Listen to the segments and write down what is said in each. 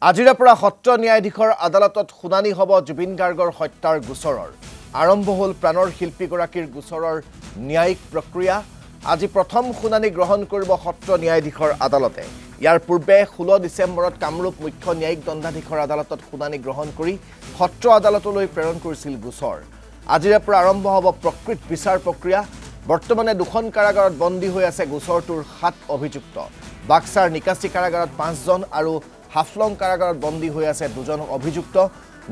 আজিৰে পৰা সত্ৰ ন্যায়াধীশৰ আদালতত শুনানি হ'ব জুবিন গাৰ্গৰ হত্যাৰ গোচৰৰ আৰম্ভ হ'ল প্ৰাণৰ শিল্পীগৰাকীৰ গোচৰৰ ন্যায়িক প্ৰক্ৰিয়া আজি প্ৰথম শুনানি গ্ৰহণ কৰিব সত্ৰ ন্যায়াধীশৰ আদালতে ইয়াৰ পূৰ্বে 16 ডিচেম্বৰত কামৰূপ মুখ্য ন্যায়িক দণ্ডাধীশৰ আদালতত শুনানি গ্ৰহণ কৰি সত্ৰ আদালতলৈ প্ৰেৰণ কৰিছিল গোচৰ আজিৰে পৰা আৰম্ভ হ'ব প্ৰকৃত বিচাৰ প্ৰক্ৰিয়া বৰ্তমানে দুখন কাৰাগাৰত বন্দী হৈ আছে গোচৰটোৰ 7 অভিযুক্ত বাক্সাৰ নিকাচি কাৰাগাৰত 5 জন আৰু হাফলং কাৰাগাৰত বন্দী হৈ আছে 2 জন অভিযুক্ত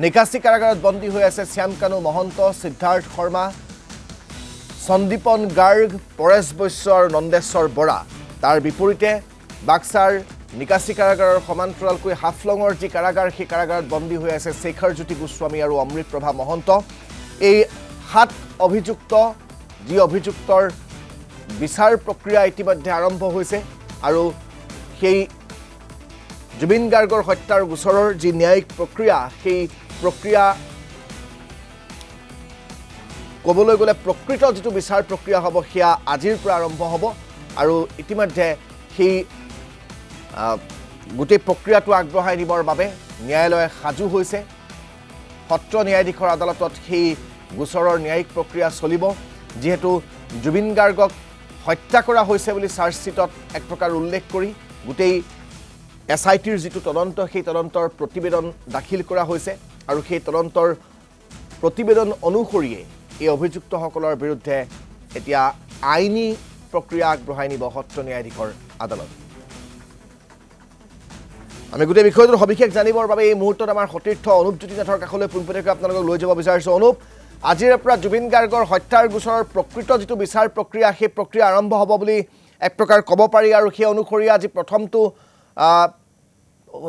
নিকাচি কাৰাগাৰত বন্দী হৈ আছে শ্যামকানু মহন্ত সিদ্ধাৰ্থ শৰ্মা সন্দীপন গাৰ্গ পৰেশ বৈশ্য আৰু নন্দেশ্বৰ বৰা তাৰ বিপৰীতে বাক্সাৰ নিকাচি কাৰাগাৰৰ সমান্তৰালকৈ হাফলঙৰ যি কাৰাগাৰ সেই কাৰাগাৰত বন্দী হৈ আছে শেখৰ জ্যোতি গোস্বামী আৰু অমৃত প্ৰভা মহন্ত এই 7 অভিযুক্ত যি অভিযুক্তৰ বিচাৰ প্ৰক্ৰিয়া ইতিমধ্যে আৰম্ভ হৈছে আৰু সেই জুবিন গাৰ্গৰ হত্যাৰ গোচৰৰ যি ন্যায়িক প্ৰক্ৰিয়া সেই প্ৰক্ৰিয়া ক'বলৈ গ'লে প্ৰকৃত যিটো বিচাৰ প্ৰক্ৰিয়া হ'ব সেয়া আজিৰ পৰা আৰম্ভ হ'ব আৰু ইতিমধ্যে সেই গোটেই প্ৰক্ৰিয়াটো আগবঢ়াই নিবৰ বাবে ন্যায়ালয়ে সাজু হৈছে সত্ৰ ন্যায়াধীশৰ আদালতত সেই গোচৰৰ ন্যায়িক প্ৰক্ৰিয়া চলিব যেহেতু জুবিন গাৰ্গক হত্যা কৰা হৈছে বুলি চাৰ্জশ্বিটত এক প্ৰকাৰ উল্লেখ কৰি গোটেই এছআইটিৰ যিটো তদন্ত সেই তদন্তৰ প্ৰতিবেদন দাখিল কৰা হৈছে আৰু সেই তদন্তৰ প্ৰতিবেদন অনুসৰিয়ে এই অভিযুক্তসকলৰ বিৰুদ্ধে এতিয়া আইনী প্ৰক্ৰিয়া আগবঢ়াই নিব সত্ৰ ন্যায়াধীশৰ আদালত আমি গোটেই বিষয়টোৰ সবিশেষ জানিবৰ বাবে এই মুহূৰ্তত আমাৰ সতীৰ্থ অনুপ জ্যোতিনাথৰ কাষলৈ পোনপটীয়াকৈ আপোনালোকক লৈ যাব বিচাৰিছোঁ অনুপ আজিৰে পৰা জুবিন গাৰ্গৰ হত্যাৰ গোচৰৰ প্ৰকৃত যিটো বিচাৰ প্ৰক্ৰিয়া সেই প্ৰক্ৰিয়া আৰম্ভ হ'ব বুলি এক প্ৰকাৰ ক'ব পাৰি আৰু সেই অনুসৰি আজি প্ৰথমটো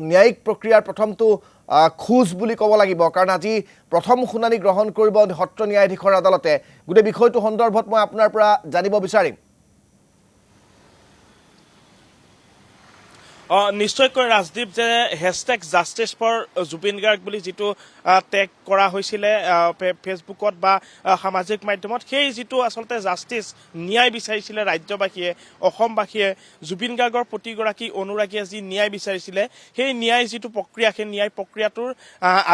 ন্যায়িক প্ৰক্ৰিয়াৰ প্ৰথমটো খোজ বুলি ক'ব লাগিব কাৰণ আজি প্ৰথম শুনানি গ্ৰহণ কৰিব সত্ৰ ন্যায়াধীশৰ আদালতে গোটেই বিষয়টো সন্দৰ্ভত মই আপোনাৰ পৰা জানিব বিচাৰিম নিশ্চয়কৈ ৰাজদীপ যে #জাষ্টিছ ফৰ জুবিন গাৰ্গ বুলি যিটো টেগ কৰা হৈছিলে ফেচবুকত বা সামাজিক মাধ্যমত সেই যিটো আচলতে জাষ্টিছ ন্যায় বিচাৰিছিলে ৰাজ্যবাসীয়ে অসমবাসীয়ে জুবিন গাৰ্গৰ প্ৰতিগৰাকী অনুৰাগীয়ে যি ন্যায় বিচাৰিছিলে সেই ন্যায় যিটো প্ৰক্ৰিয়া সেই ন্যায় প্ৰক্ৰিয়াটোৰ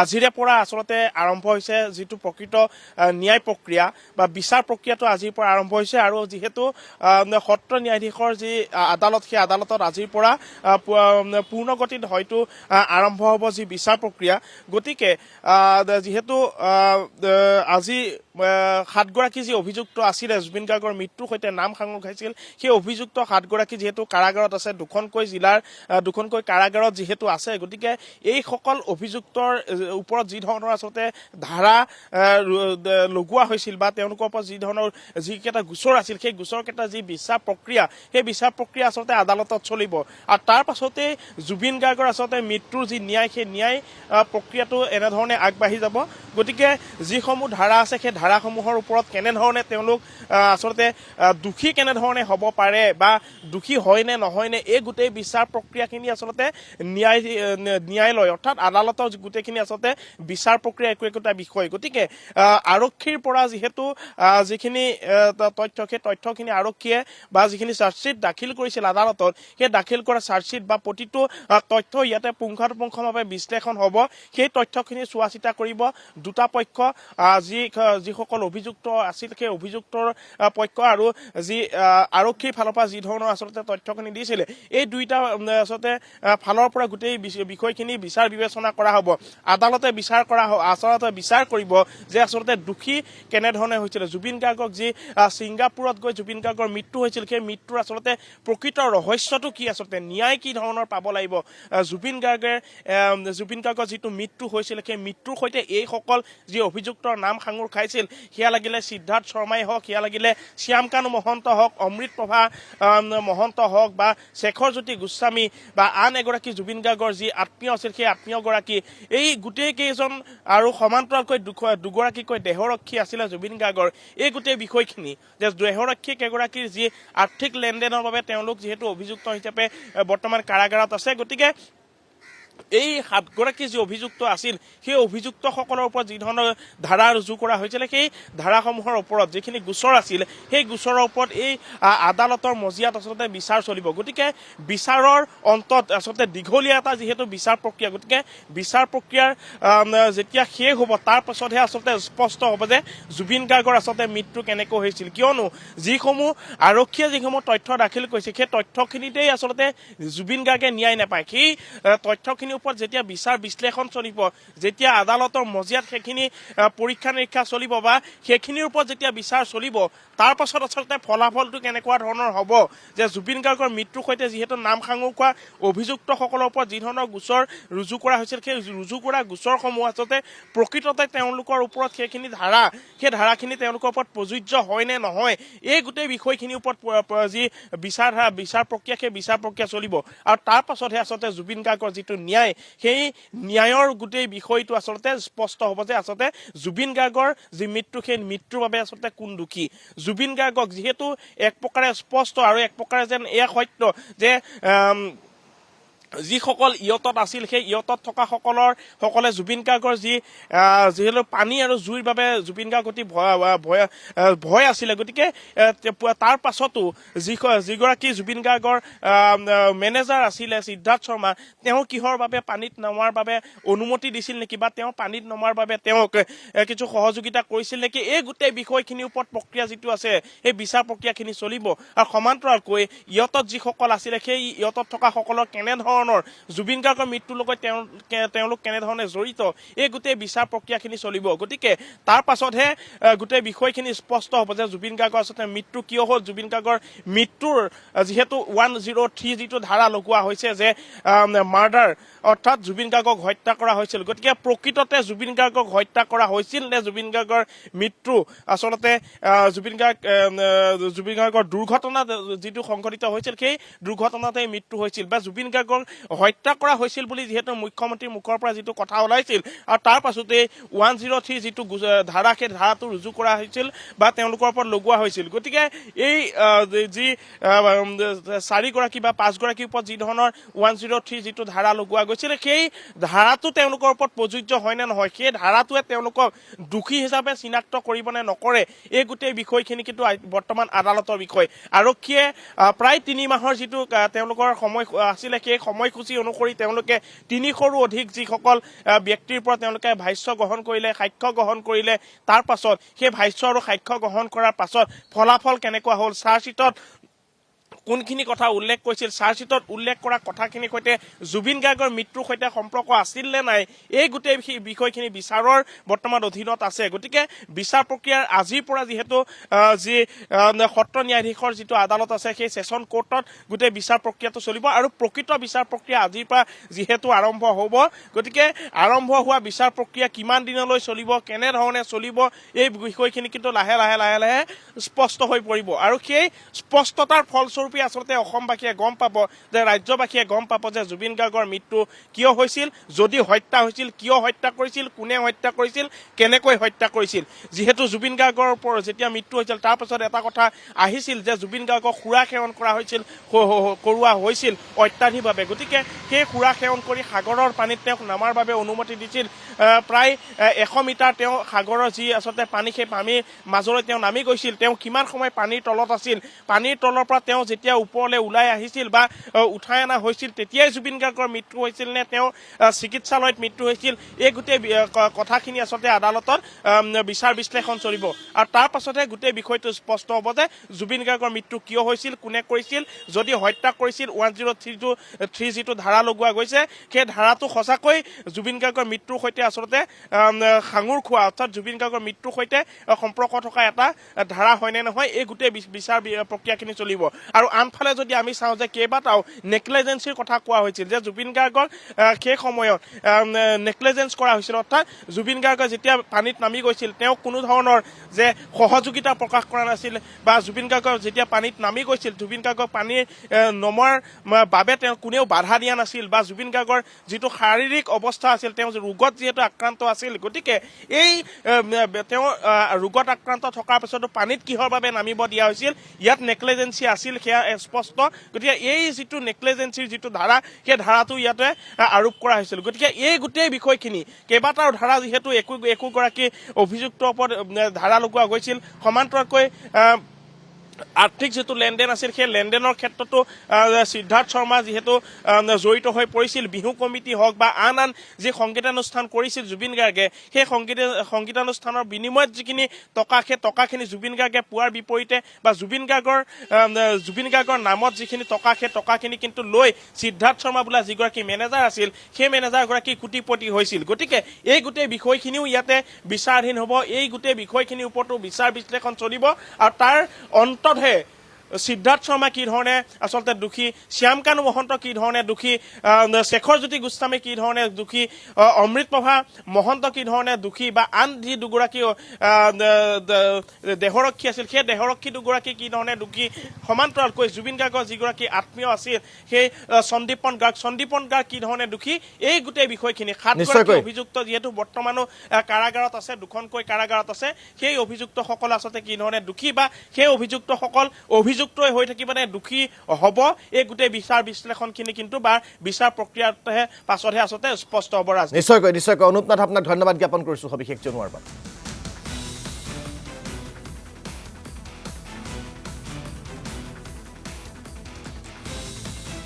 আজিৰে পৰা আচলতে আৰম্ভ হৈছে যিটো প্ৰকৃত ন্যায় প্ৰক্ৰিয়া বা বিচাৰ প্ৰক্ৰিয়াটো আজিৰ পৰা আৰম্ভ হৈছে আৰু যিহেতু সত্ৰ ন্যায়াধীশৰ যি আদালত সেই আদালতত আজিৰ পৰা পূৰ্ণগতিত হয়তো আৰম্ভ হ'ব যি বিচাৰ প্ৰক্ৰিয়া গতিকে যিহেতু আজি 7 গৰাকী যি অভিযুক্ত আছিলে জুবিন গাৰ্গৰ মৃত্যুৰ সৈতে নাম সাঙুৰ খাইছিল সেই অভিযুক্ত 7 গৰাকী যিহেতু কাৰাগাৰত আছে দুখনকৈ জিলাৰ দুখনকৈ কাৰাগাৰত যিহেতু আছে গতিকে এইসকল অভিযুক্তৰ ওপৰত যি ধৰণৰ আচলতে ধাৰা লগোৱা হৈছিল বা তেওঁলোকৰ ওপৰত যি ধৰণৰ যিকেইটা গোচৰ আছিল সেই গোচৰকেইটা যি বিচাৰ প্ৰক্ৰিয়া সেই বিচাৰ প্ৰক্ৰিয়া আচলতে আদালতত চলিব আৰু তাৰ পাছতে জুবিন গাৰ্গৰ আচলতে মৃত্যুৰ যি ন্যায় সেই ন্যায় প্ৰক্ৰিয়াটো এনেধৰণে আগবাঢ়ি যাব গতিকে যিসমূহ ধাৰা আছে সেই ধাৰাসমূহৰ ওপৰত কেনেধৰণে তেওঁলোক আচলতে দোষী কেনেধৰণে হ'ব পাৰে বা দোষী হয় নে নহয় নে এই গোটেই বিচাৰ প্ৰক্ৰিয়াখিনি আচলতে ন্যায়ালয় অৰ্থাৎ আদালতৰ গোটেইখিনি আচলতে বিচাৰ প্ৰক্ৰিয়া একোটা বিষয় গতিকে আৰক্ষীৰ পৰা যিহেতু যিখিনি তথ্য সেই তথ্যখিনি আৰক্ষীয়ে বা যিখিনি চাৰ্জশ্বিট দাখিল কৰিছিল আদালতত সেই দাখিল কৰা চাৰ্জশ্বিট বা প্ৰতিটো তথ্য ইয়াতে পুংখানুপুংখভাৱে বিশ্লেষণ হ'ব সেই তথ্যখিনি চোৱা চিতা কৰিব দুটা পক্ষ যিসকল অভিযুক্ত আছিল সেই অভিযুক্তৰ পক্ষ আৰু যি আৰক্ষীৰ ফালৰ পৰা যি ধৰণৰ আচলতে তথ্যখিনি দিছিলে এই দুইটা আচলতে ফালৰ পৰা গোটেই বিষয়খিনি বিচাৰ বিবেচনা কৰা হ'ব আদালতে বিচাৰ কৰিব যে আচলতে দোষী কেনেধৰণে হৈছিলে জুবিন গাৰ্গক যি ছিংগাপুৰত গৈ জুবিন গাৰ্গৰ মৃত্যু হৈছিল সেই মৃত্যুৰ আচলতে প্ৰকৃত ৰহস্যটো কি আচলতে ন্যায় কি ধৰণৰ পাব লাগিব জুবিন গাৰ্গৰ যিটো মৃত্যু হৈছিল সেই মৃত্যুৰ সৈতে এইসকল যি অভিযুক্তৰ নাম সাঙুৰ খাইছিল সেয়া লাগিলে সিদ্ধাৰ্থ শৰ্মাই হওক সেয়া লাগিলে শ্যামকানু মহন্ত হওক অমৃত প্ৰভা মহন্ত হওক বা শেখৰ জ্যোতি গোস্বামী বা আন এগৰাকী জুবিন গাৰ্গৰ যি আত্মীয় আছিল সেই আত্মীয়গৰাকী এই গোটেই কেইজন আৰু সমান্তৰালকৈ দুগৰাকীকৈ দেহৰক্ষী আছিলে জুবিন গাৰ্গৰ এই গোটেই বিষয়খিনি যে দেহৰক্ষী কেইগৰাকীৰ যি আৰ্থিক লেনদেনৰ বাবে তেওঁলোক যিহেতু অভিযুক্ত হিচাপে বৰ্তমান কাৰাগাৰত আছে গতিকে এই 7 গৰাকী যি অভিযুক্ত আছিল সেই অভিযুক্তসকলৰ ওপৰত যি ধৰণৰ ধাৰা ৰুজু কৰা হৈছিল সেই ধাৰাসমূহৰ ওপৰত যিখিনি গোচৰ আছিল সেই গোচৰৰ ওপৰত এই আদালতৰ মজিয়াত আচলতে বিচাৰ চলিব গতিকে বিচাৰৰ অন্তত আচলতে দীঘলীয়া এটা যিহেতু বিচাৰ প্ৰক্ৰিয়া গতিকে বিচাৰ প্ৰক্ৰিয়াৰ যেতিয়া শেষ হ'ব তাৰ পাছতহে আচলতে স্পষ্ট হ'ব যে জুবিন গাৰ্গৰ আচলতে মৃত্যু কেনেকৈ হৈছিল কিয়নো যিসমূহ আৰক্ষীয়ে যিসমূহ তথ্য দাখিল কৰিছে সেই তথ্যখিনিতেই আচলতে জুবিন গাৰ্গে ন্যায় নাপায় সেই তথ্যখিনিৰ ওপৰত যেতিয়া বিচাৰ বিশ্লেষণ চলিব যেতিয়া আদালতৰ মজিয়াত সেইখিনি পৰীক্ষা নিৰীক্ষা চলিব বা সেইখিনিৰ ওপৰত যেতিয়া বিচাৰ চলিব তাৰ পাছত আচলতে ফলাফলটো কেনেকুৱা ধৰণৰ হ'ব যে জুবিন গাৰ্গৰ মৃত্যুৰ সৈতে যিহেতু নাম সাঙুৰ খোৱা অভিযুক্তসকলৰ ওপৰত যি ধৰণৰ গোচৰ ৰুজু কৰা হৈছিল সেই ৰুজু কৰা গোচৰসমূহ আচলতে প্ৰকৃততে তেওঁলোকৰ ওপৰত সেইখিনি সেই ধাৰাখিনি তেওঁলোকৰ ওপৰত প্ৰযোজ্য হয় নে নহয় এই গোটেই বিষয়খিনিৰ ওপৰত যি বিচাৰ প্ৰক্ৰিয়া সেই বিচাৰ প্ৰক্ৰিয়া চলিব আৰু তাৰ পাছতহে আচলতে জুবিন গাৰ্গৰ যিটো ন্যায় সেই ন্যায়ৰ গোটেই বিষয়টো আচলতে স্পষ্ট হ'ব যে আচলতে জুবিন গাৰ্গৰ যি মৃত্যু সেই মৃত্যুৰ বাবে আচলতে কোন দোষী জুবিন গাৰ্গক যিহেতু এক প্ৰকাৰে স্পষ্ট আৰু এক প্ৰকাৰে যেন এয়া সত্য যে যিসকল ইয়তত আছিল সেই ইয়তত থকা সকলে জুবিন গাৰ্গৰ যিহেতু পানী আৰু জুইৰ বাবে জুবিন গাৰ্গ অতি ভয় আছিলে গতিকে তাৰ পাছতো যিগৰাকী জুবিন গাৰ্গৰ মেনেজাৰ আছিলে সিদ্ধাৰ্থ শৰ্মা তেওঁ কিহৰ বাবে পানীত নমাৰ বাবে অনুমতি দিছিল নেকি বা তেওঁ পানীত নমাৰ বাবে তেওঁক কিছু সহযোগিতা কৰিছিল নেকি এই গোটেই বিষয়খিনিৰ ওপৰত প্ৰক্ৰিয়া যিটো আছে সেই বিচাৰ প্ৰক্ৰিয়াখিনি চলিব আৰু সমান্তৰালকৈ ইয়তত যিসকল আছিলে সেই ইয়তত থকা সকলৰ কেনেধৰণৰ জুবিন গাৰ্গৰ মৃত্যুৰ লগত তেওঁলোক কেনেধৰণে জড়িত এই গোটেই বিচাৰ প্ৰক্ৰিয়াখিনি চলিব গতিকে তাৰ পাছতহে গোটেই বিষয়খিনি স্পষ্ট হ'ব যে জুবিন গাৰ্গৰ আচলতে মৃত্যু কিয় হ'ল জুবিন গাৰ্গৰ মৃত্যুৰ যিহেতু 103 যিটো ধাৰা লগোৱা হৈছে যে মাৰ্ডাৰ অৰ্থাৎ জুবিন গাৰ্গক হত্যা কৰা হৈছিল গতিকে প্ৰকৃততে জুবিন গাৰ্গক হত্যা কৰা হৈছিল নে জুবিন গাৰ্গৰ মৃত্যু আচলতে জুবিন গাৰ্গৰ দুৰ্ঘটনা যিটো সংঘটিত হৈছিল সেই দুৰ্ঘটনাতে মৃত্যু হৈছিল বা জুবিন গাৰ্গক হত্যা কৰা হৈছিল বুলি যিহেতু মুখ্যমন্ত্ৰীৰ মুখৰ পৰা যিটো কথা ওলাইছিল আৰু তাৰ পাছতে 103 যিটো ধাৰা সেই ধাৰাটো ৰুজু কৰা হৈছিল বা তেওঁলোকৰ ওপৰত লগোৱা হৈছিল গতিকে এই যি 4 গৰাকী বা 5 গৰাকীৰ ওপৰত যি ধৰণৰ 103 যিটো ধাৰা লগোৱা গৈছিল সেই ধাৰাটো তেওঁলোকৰ ওপৰত প্ৰযোজ্য হয় নে নহয় সেই ধাৰাটোৱে তেওঁলোকক দোষী হিচাপে চিনাক্ত কৰিব নে নকৰে এই গোটেই বিষয়খিনি কিন্তু বৰ্তমান আদালতৰ বিষয় আৰক্ষীয়ে প্ৰায় 3 মাহৰ যিটো তেওঁলোকৰ সময় আছিলে সেই সময়সূচী অনুসৰি তেওঁলোকে 300ৰো অধিক যিসকল ব্যক্তিৰ পৰা তেওঁলোকে ভাষ্য গ্ৰহণ কৰিলে সাক্ষ্য গ্ৰহণ কৰিলে তাৰ পাছত সেই ভাষ্য আৰু সাক্ষ্য গ্ৰহণ কৰাৰ পাছত ফলাফল কেনেকুৱা হ'ল চাৰ্জশ্বিটত কোনখিনি কথা উল্লেখ কৰিছিল চাৰ্জশ্বিটত উল্লেখ কৰা কথাখিনিৰ সৈতে জুবিন গাৰ্গৰ মৃত্যুৰ সৈতে সম্পৰ্ক আছিল নে নাই এই গোটেই বিষয়খিনি বিচাৰৰ বৰ্তমান অধীনত আছে গতিকে বিচাৰ প্ৰক্ৰিয়াৰ আজিৰ পৰা যিহেতু যি সত্ৰ ন্যায়াধীশৰ যিটো আদালত আছে সেই ছেছন কোৰ্টত গোটেই বিচাৰ প্ৰক্ৰিয়াটো চলিব আৰু প্ৰকৃত বিচাৰ প্ৰক্ৰিয়া আজিৰ পৰা যিহেতু আৰম্ভ হ'ব গতিকে আৰম্ভ হোৱা বিচাৰ প্ৰক্ৰিয়া কিমান দিনলৈ চলিব কেনেধৰণে চলিব এই বিষয়খিনি কিন্তু লাহে লাহে স্পষ্ট হৈ পৰিব আৰু সেই স্পষ্টতাৰ ফলস্বৰূপে আচলতে অসমবাসীয়ে গম পাব যে ৰাজ্যবাসীয়ে গম পাব যে জুবিন গাৰ্গৰ মৃত্যু কিয় হৈছিল যদি হত্যা হৈছিল কিয় হত্যা কৰিছিল কোনে হত্যা কৰিছিল কেনেকৈ হত্যা কৰিছিল যিহেতু জুবিন গাৰ্গৰ যেতিয়া মৃত্যু হৈছিল তাৰ পাছত এটা কথা আহিছিল যে জুবিন গাৰ্গক সুৰা সেৱন কৰোৱা হৈছিল অত্যাধিকভাৱে গতিকে সেই সুৰা সেৱন কৰি সাগৰৰ পানীত তেওঁক নামাৰ বাবে অনুমতি দিছিল প্ৰায় 100 মিটাৰ তেওঁ সাগৰৰ যি আচলতে পানী সেই পানীৰ মাজলৈ তেওঁ নামি গৈছিল তেওঁ কিমান সময় পানীৰ তলত আছিল পানীৰ তলৰ পৰা তেওঁ যেতিয়া ওপৰলৈ ওলাই আহিছিল বা উঠাই অনা হৈছিল তেতিয়াই জুবিন গাৰ্গৰ মৃত্যু হৈছিল নে তেওঁ চিকিৎসালয়ত মৃত্যু হৈছিল এই গোটেই কথাখিনি আচলতে আদালতত বিচাৰ বিশ্লেষণ চলিব আৰু তাৰ পাছতহে গোটেই বিষয়টো স্পষ্ট হ'ব যে জুবিন গাৰ্গৰ মৃত্যু কিয় হৈছিল কোনে কৰিছিল যদি হত্যা কৰিছিল 103 যিটো ধাৰা লগোৱা গৈছে সেই ধাৰাটো সঁচাকৈ জুবিন গাৰ্গৰ মৃত্যুৰ সৈতে আচলতে সাঙুৰ খোৱা অৰ্থাৎ জুবিন গাৰ্গৰ মৃত্যুৰ সৈতে সম্পৰ্ক থকা এটা ধাৰা হয় নে নহয় এই গোটেই বিচাৰ প্ৰক্ৰিয়াখিনি চলিব আৰু আনফালে যদি আমি চাওঁ যে কেইবাটাও নেগলিজেন্সিৰ কথা কোৱা হৈছিল যে জুবিন গাৰ্গক সেই সময়ত নেগলিজেন্স কৰা হৈছিল অৰ্থাৎ জুবিন গাৰ্গ যেতিয়া পানীত নামি গৈছিল তেওঁ কোনো ধৰণৰ যে সহযোগিতা প্ৰকাশ কৰা নাছিল বা জুবিন গাৰ্গ যেতিয়া পানীত নামি গৈছিল জুবিন গাৰ্গক পানীৰ নমাৰ বাবে তেওঁ কোনেও বাধা দিয়া নাছিল বা জুবিন গাৰ্গৰ যিটো শাৰীৰিক অৱস্থা আছিল তেওঁ ৰোগত যিহেতু আক্ৰান্ত আছিল গতিকে এই তেওঁ ৰোগত আক্ৰান্ত থকাৰ পিছতো পানীত কিহৰ বাবে নামিব দিয়া হৈছিল ইয়াত নেগলিজেন্সি আছিল সেয়া স্পষ্ট গতিকে এই যিটো নেগলিজেঞ্চিৰ যিটো ধাৰা সেই ধাৰাটো ইয়াতে আৰোপ কৰা হৈছিল গতিকে এই গোটেই বিষয়খিনি কেইবাটাও ধাৰা যিহেতু একোগৰাকী অভিযুক্তৰ ওপৰত ধাৰা লগোৱা গৈছিল সমান্তৰালকৈ আৰ্থিক যিটো লেনদেন আছিল সেই লেনদেনৰ ক্ষেত্ৰতো সিদ্ধাৰ্থ শৰ্মা যিহেতু জড়িত হৈ পৰিছিল বিহু কমিটি হওক বা আন যি সংগীতানুষ্ঠান কৰিছিল জুবিন গাৰ্গে সেই সংগীতানুষ্ঠানৰ বিনিময়ত যিখিনি টকা সেই টকাখিনি জুবিন গাৰ্গে পোৱাৰ বিপৰীতে বা জুবিন গাৰ্গৰ নামত যিখিনি টকা সেই টকাখিনি কিন্তু লৈ সিদ্ধাৰ্থ শৰ্মা বোলা যিগৰাকী মেনেজাৰ আছিল সেই মেনেজাৰগৰাকী কোটিপতি হৈছিল গতিকে এই গোটেই বিষয়খিনিও ইয়াতে বিচাৰাধীন হ'ব এই গোটেই বিষয়খিনিৰ ওপৰতো বিচাৰ বিশ্লেষণ চলিব আৰু তাৰ অন্ততহে সিদ্ধাৰ্থ শৰ্মা কি ধৰণে আচলতে দোষী শ্যামকানু মহন্ত কি ধৰণে দোষী শেখৰজ্যোতি গোস্বামী কি ধৰণে দোষী অমৃতপ্ৰভা মহন্ত কি ধৰণে দোষী বা আন যি দুগৰাকী দেহৰক্ষী আছিল সেই দেহৰক্ষী দুগৰাকী কি ধৰণে দোষী সমান্তৰালকৈ জুবিন গাৰ্গৰ যিগৰাকী আত্মীয় আছিল সেই সন্দীপন গাৰ্গ কি ধৰণে দোষী এই গোটেই বিষয়খিনি সাতগৰাকী অভিযুক্ত যিহেতু বৰ্তমানো কাৰাগাৰত আছে দুখনকৈ কাৰাগাৰত আছে সেই অভিযুক্তসকল আচলতে কি ধৰণে দোষী বা সেই অভিযুক্তসকল অভিযুক্ত হৈ থাকিব নে দোষী হ'ব এই গোটেই বিচাৰ বিশ্লেষণখিনি কিন্তু বা বিচাৰ প্ৰক্ৰিয়াতহে পাছতহে আচলতে স্পষ্ট হ'ব। নিশ্চয়কৈ অনুপ নাথ আপোনাক ধন্যবাদ জ্ঞাপন কৰিছোঁ সবিশেষ জনোৱাৰ বাবে।